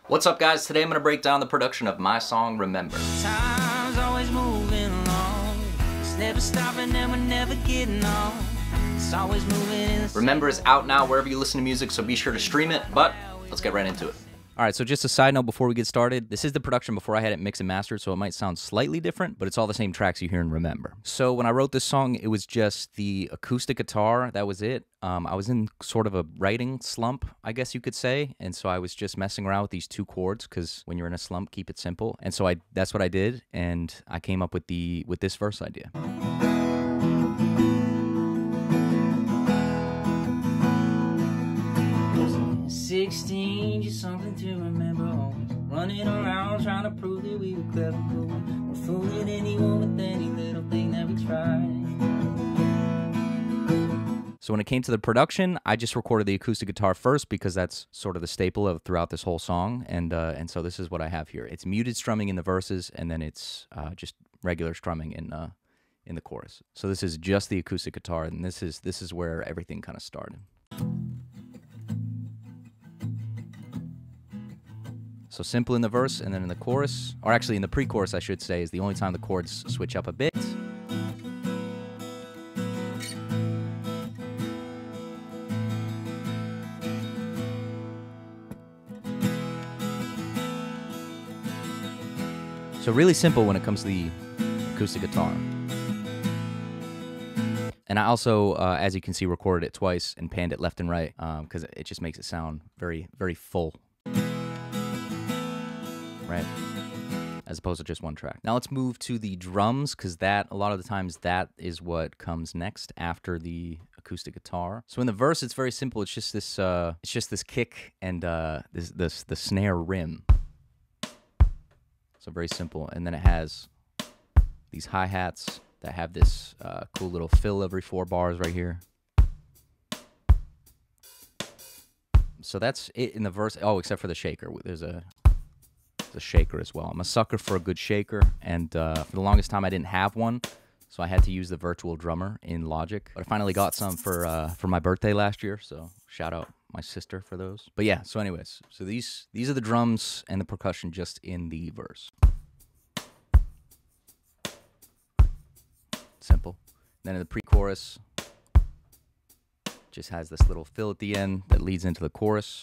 What's up, guys? Today I'm going to break down the production of my song, Remember. Time's always moving along. It's never stopping and we're never getting on. It's always moving. Remember is out now wherever you listen to music, so be sure to stream it, but let's get right into it. Alright, so just a side note before we get started, this is the production before I had it mixed and mastered, so it might sound slightly different, but it's all the same tracks you hear in Remember. So when I wrote this song, it was just the acoustic guitar, that was it. I was in sort of a writing slump, I guess you could say, and so I was just messing around with these two chords, because when you're in a slump, keep it simple. And so that's what I did, and I came up with this verse idea. 16, just something to remember. Always running around trying to prove that we were clever, but we're fooling anyone with any little thing that we try. So when it came to the production, I just recorded the acoustic guitar first because that's sort of the staple of throughout this whole song, and so this is what I have here. It's muted strumming in the verses, and then it's just regular strumming in the chorus. So this is just the acoustic guitar, and this is where everything kind of started. So simple in the verse, and then in the chorus, or actually in the pre-chorus, I should say, is the only time the chords switch up a bit. So really simple when it comes to the acoustic guitar. And I also, as you can see, recorded it twice and panned it left and right, because it just makes it sound very, very full. Right, as opposed to just one track. Now let's move to the drums, because a lot of the times that is what comes next after the acoustic guitar. So in the verse, it's very simple. It's just this kick and the snare rim. So very simple, and then it has these hi-hats that have this cool little fill every 4 bars right here. So that's it in the verse. Oh, except for the shaker. There's a shaker as well. I'm a sucker for a good shaker, and for the longest time I didn't have one, so I had to use the virtual drummer in Logic. But I finally got some for my birthday last year, so shout out my sister for those. But yeah, so anyways, so these are the drums and the percussion just in the verse. Simple. Then in the pre-chorus, just has this little fill at the end that leads into the chorus.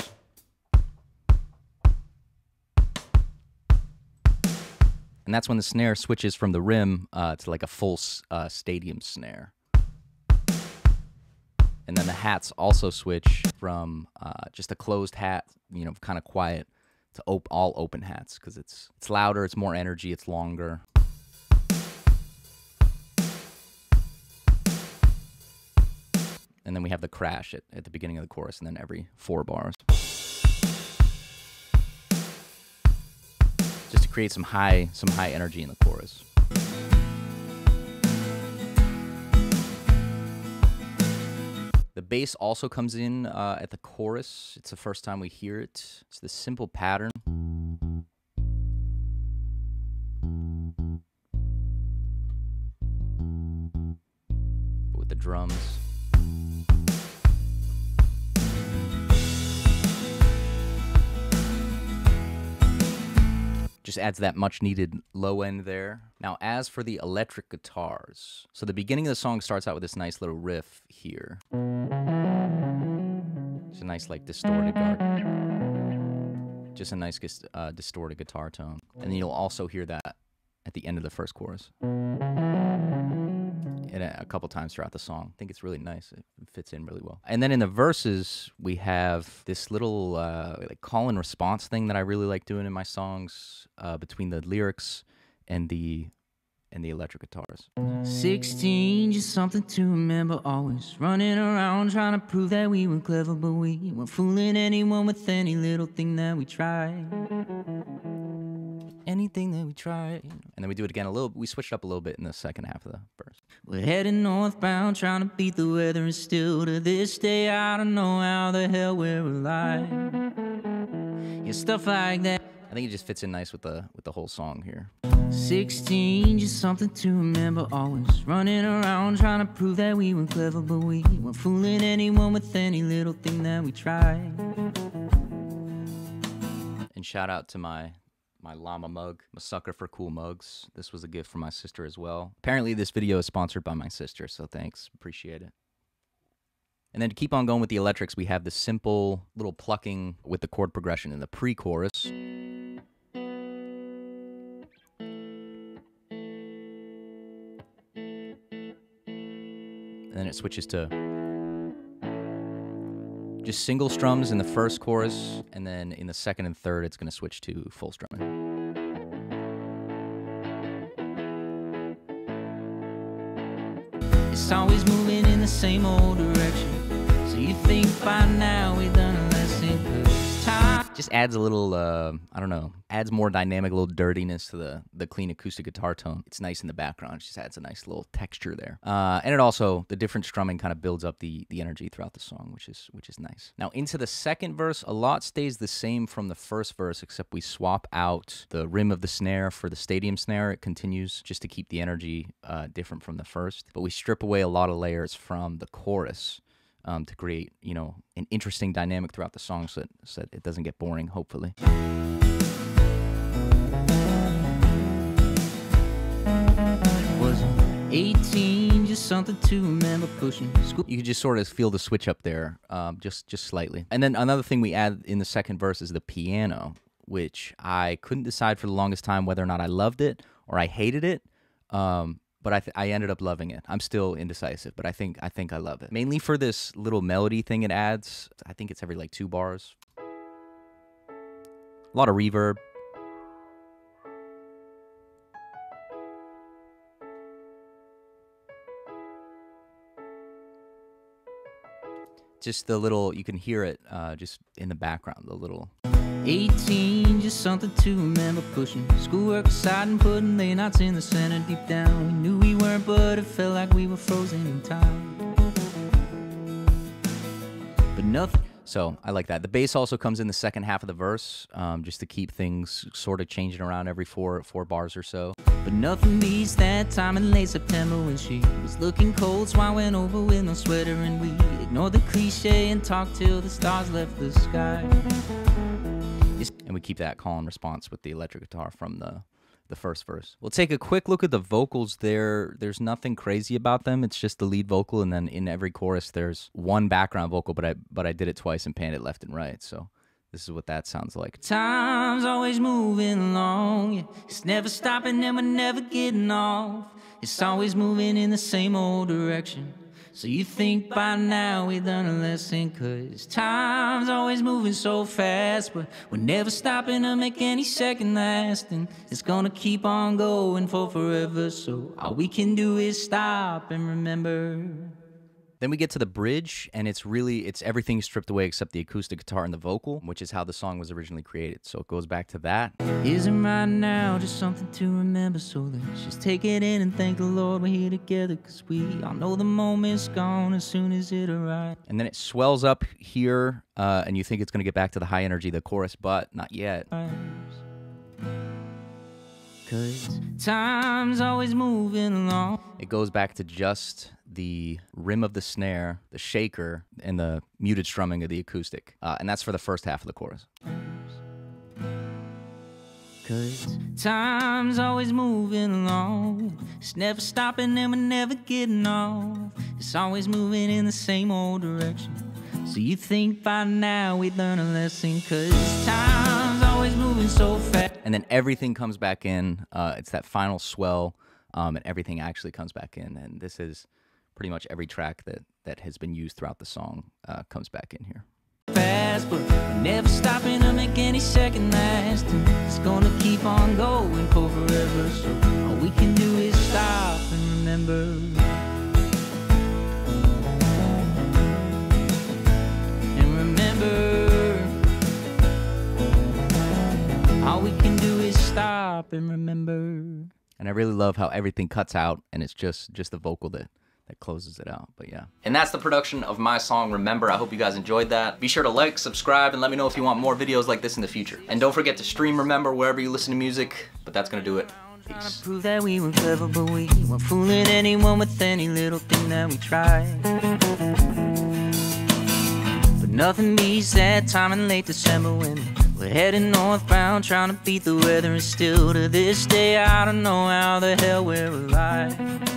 And that's when the snare switches from the rim to like a full stadium snare. And then the hats also switch from just a closed hat, you know, kind of quiet, to all open hats, because it's louder, it's more energy, it's longer. And then we have the crash at the beginning of the chorus, and then every 4 bars. Just to create some high energy in the chorus. The bass also comes in at the chorus. It's the first time we hear it. It's this simple pattern. With the drums. Just adds that much needed low end there. Now, as for the electric guitars, so the beginning of the song starts out with this nice little riff here. It's a nice, like, distorted just a nice distorted guitar tone. And then you'll also hear that at the end of the first chorus. And a couple times throughout the song. I think it's really nice. It fits in really well. And then in the verses, we have this little like call and response thing that I really like doing in my songs between the lyrics and the electric guitars. 16, just something to remember. Always running around trying to prove that we were clever, but we weren't fooling anyone with any little thing that we tried. Anything that we tried. And then we do it again we switched up a little bit in the second half of the verse. We're heading northbound trying to beat the weather, and still to this day I don't know how the hell we're alive. Yeah, stuff like that. I think it just fits in nice with the whole song here. 16, just something to remember. Always running around trying to prove that we were clever, but we weren't fooling anyone with any little thing that we tried. And shout out to my llama mug. I'm a sucker for cool mugs. This was a gift from my sister as well. Apparently this video is sponsored by my sister, so thanks. Appreciate it. And then to keep on going with the electrics, we have the simple little plucking with the chord progression in the pre-chorus. And then it switches to just single strums in the first chorus, and then in the second and third, it's going to switch to full strumming. It's always moving in the same old direction, so you think by now we done a lesson, 'cause time just adds a little, I don't know, adds more dynamic, a little dirtiness to the clean acoustic guitar tone. It's nice in the background. It just adds a nice little texture there. And it also, the different strumming kind of builds up the energy throughout the song, which is nice. Now into the second verse, a lot stays the same from the first verse, except we swap out the rim of the snare for the stadium snare. It continues just to keep the energy different from the first, but we strip away a lot of layers from the chorus to create, you know, an interesting dynamic throughout the song so that it doesn't get boring, hopefully. Was 18, just something to remember pushing school. You can just sort of feel the switch up there, just slightly. And then another thing we add in the second verse is the piano, which I couldn't decide for the longest time whether or not I loved it or I hated it. But I ended up loving it. I'm still indecisive, but I think I love it. Mainly for this little melody thing it adds. I think it's every like 2 bars. A lot of reverb. Just the little, you can hear it just in the background, the little. 18, just something to remember pushing schoolwork aside and putting late nights in the center. Deep down we knew we weren't, but it felt like we were frozen in time. But nothing. So I like that. The bass also comes in the second half of the verse, just to keep things sort of changing around every four bars or so. But nothing beats that time in late September when she was looking cold, so I went over with no sweater and we ignored the cliche and talked till the stars left the sky. And we keep that call and response with the electric guitar from the first verse. We'll take a quick look at the vocals there. There's nothing crazy about them. It's just the lead vocal, and then in every chorus there's one background vocal, but I did it twice and panned it left and right. So this is what that sounds like. Time's always moving along, yeah. It's never stopping and we're never getting off. It's always moving in the same old direction. So you think by now we done a lesson, 'cause time's always moving so fast, but we're never stopping to make any second lasting. It's gonna keep on going for forever, so all we can do is stop and remember. Then we get to the bridge, and it's everything stripped away except the acoustic guitar and the vocal, which is how the song was originally created. So it goes back to that. Isn't right now just something to remember, so let's just take it in and thank the Lord we're here together, 'cause we all know the moment's gone as soon as it arrives. And then it swells up here, and you think it's going to get back to the high energy of the chorus, but not yet. 'Cause time's always moving along. It goes back to just the rim of the snare, the shaker, and the muted strumming of the acoustic. And that's for the first half of the chorus. 'Cause time's always moving along. It's never stopping and we're never getting off. It's always moving in the same old direction. So you think by now we learn a lesson, 'cause time's always moving so fast. And then everything comes back in. It's that final swell, and everything actually comes back in. And this is pretty much every track that has been used throughout the song comes back in here. Fast, but we're never stopping to make any second lasting. It's gonna keep on going for forever, so all we can do is stop and remember. And remember, all we can do is stop and remember. And I really love how everything cuts out, and it's just the vocal that closes it out. But yeah. And that's the production of my song, Remember. I hope you guys enjoyed that. Be sure to like, subscribe, and let me know if you want more videos like this in the future. And don't forget to stream Remember wherever you listen to music. But that's gonna do it. Peace. Trying to prove that we were clever, but we weren't fooling anyone with any little thing that we tried. But nothing beats that time in late December when We're heading northbound, trying to beat the weather, and still to this day I don't know how the hell we're alive.